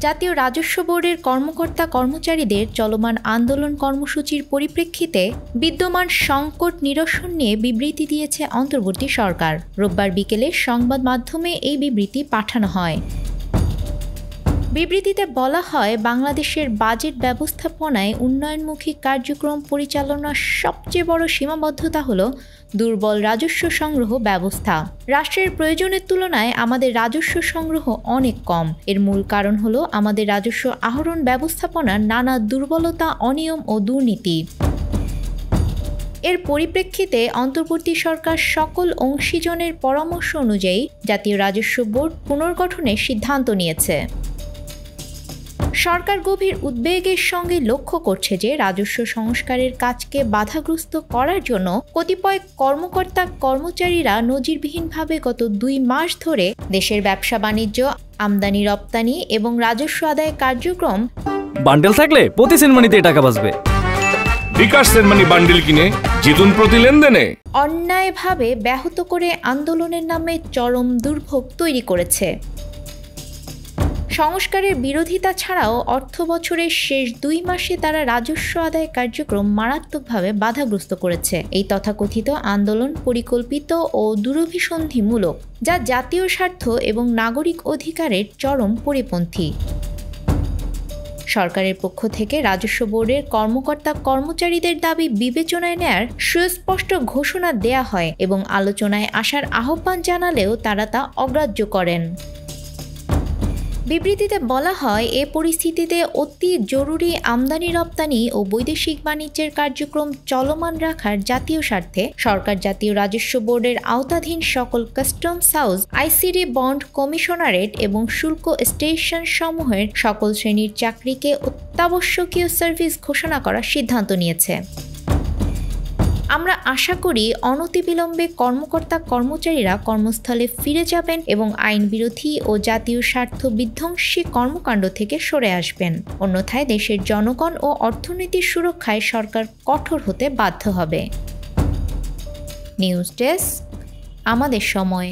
জাতীয় রাজস্ব বোর্ডের কর্মকর্তা কর্মচারীদের চলমান আন্দোলন কর্মসূচির পরিপ্রেক্ষিতে বিদ্যমান সংকট নিরসন নিয়ে বিবৃতি দিয়েছে অন্তর্বর্তী সরকার। রোববার বিকেলে সংবাদ মাধ্যমে এই বিবৃতি পাঠানো হয়। বিবৃতিতে বলা হয়, বাংলাদেশের বাজেট ব্যবস্থাপনায় উন্নয়নমুখী কার্যক্রম পরিচালনার সবচেয়ে বড় সীমাবদ্ধতা হল দুর্বল রাজস্ব সংগ্রহ ব্যবস্থা। রাষ্ট্রের প্রয়োজনের তুলনায় আমাদের রাজস্ব সংগ্রহ অনেক কম। এর মূল কারণ হল আমাদের রাজস্ব আহরণ ব্যবস্থাপনার নানা দুর্বলতা, অনিয়ম ও দুর্নীতি। এর পরিপ্রেক্ষিতে অন্তর্বর্তী সরকার সকল অংশীজনের পরামর্শ অনুযায়ী জাতীয় রাজস্ব বোর্ড পুনর্গঠনের সিদ্ধান্ত নিয়েছে। সরকার গভীর উদ্বেগের সঙ্গে লক্ষ্য করছে যে রাজস্ব সংস্কারের কাজকে বাধাগ্রস্ত করার জন্য কতিপয় কর্মকর্তা কর্মচারীরা নজিরবিহীনভাবে গত 2 মাস ধরে দেশের ব্যবসা বাণিজ্য, আমদানি রপ্তানি এবং রাজস্ব আদায় কার্যক্রম বান্ডেল থাকলে প্রতি সেনমানিতে টাকা বাঁচবে। বিকাশ সেনমানি বান্ডেল কিনে জিতুন প্রতি লেনদেনে। অন্যায়ভাবে ব্যাহত করে আন্দোলনের নামে চরম দুর্ভোগ তৈরি করেছে। সংস্কারের বিরোধিতা ছাড়াও অর্থ বছরের শেষ 2 মাসে তারা রাজস্ব আদায় কার্যক্রম মারাত্মকভাবে বাধাগ্রস্ত করেছে। এই তথাকথিত আন্দোলন পরিকল্পিত ও দুরভিসন্ধিমূলক, যা জাতীয় স্বার্থ এবং নাগরিক অধিকারের চরম পরিপন্থী। সরকারের পক্ষ থেকে রাজস্ব বোর্ডের কর্মকর্তা কর্মচারীদের দাবি বিবেচনায় নেয়ার সুস্পষ্ট ঘোষণা দেয়া হয় এবং আলোচনায় আসার আহ্বান জানালেও তারা তা অগ্রাহ্য করেন। বিবৃতিতে বলা হয়, এ পরিস্থিতিতে অতি জরুরি আমদানি রপ্তানি ও বৈদেশিক বাণিজ্যের কার্যক্রম চলমান রাখার জাতীয় স্বার্থে সরকার জাতীয় রাজস্ব বোর্ডের আওতাধীন সকল customs house, ICD bond commissionerate এবং শুল্ক স্টেশন সমূহের সকল শ্রেণীর চাকরিকে অত্যাবশ্যকীয় সার্ভিস ঘোষণা করার সিদ্ধান্ত নিয়েছে। আমরা আশা করি অনতিবিলম্বে কর্মকর্তা কর্মচারীরা কর্মস্থলে ফিরে যাবেন এবং আইন বিরোধী ও জাতীয় স্বার্থ বিধ্বংসী কর্মকাণ্ড থেকে সরে আসবেন। অন্যথায় দেশের জনগণ ও অর্থনীতির সুরক্ষায় সরকার কঠোর হতে বাধ্য হবে। নিউজ ডেস্ক, আমাদের সময়।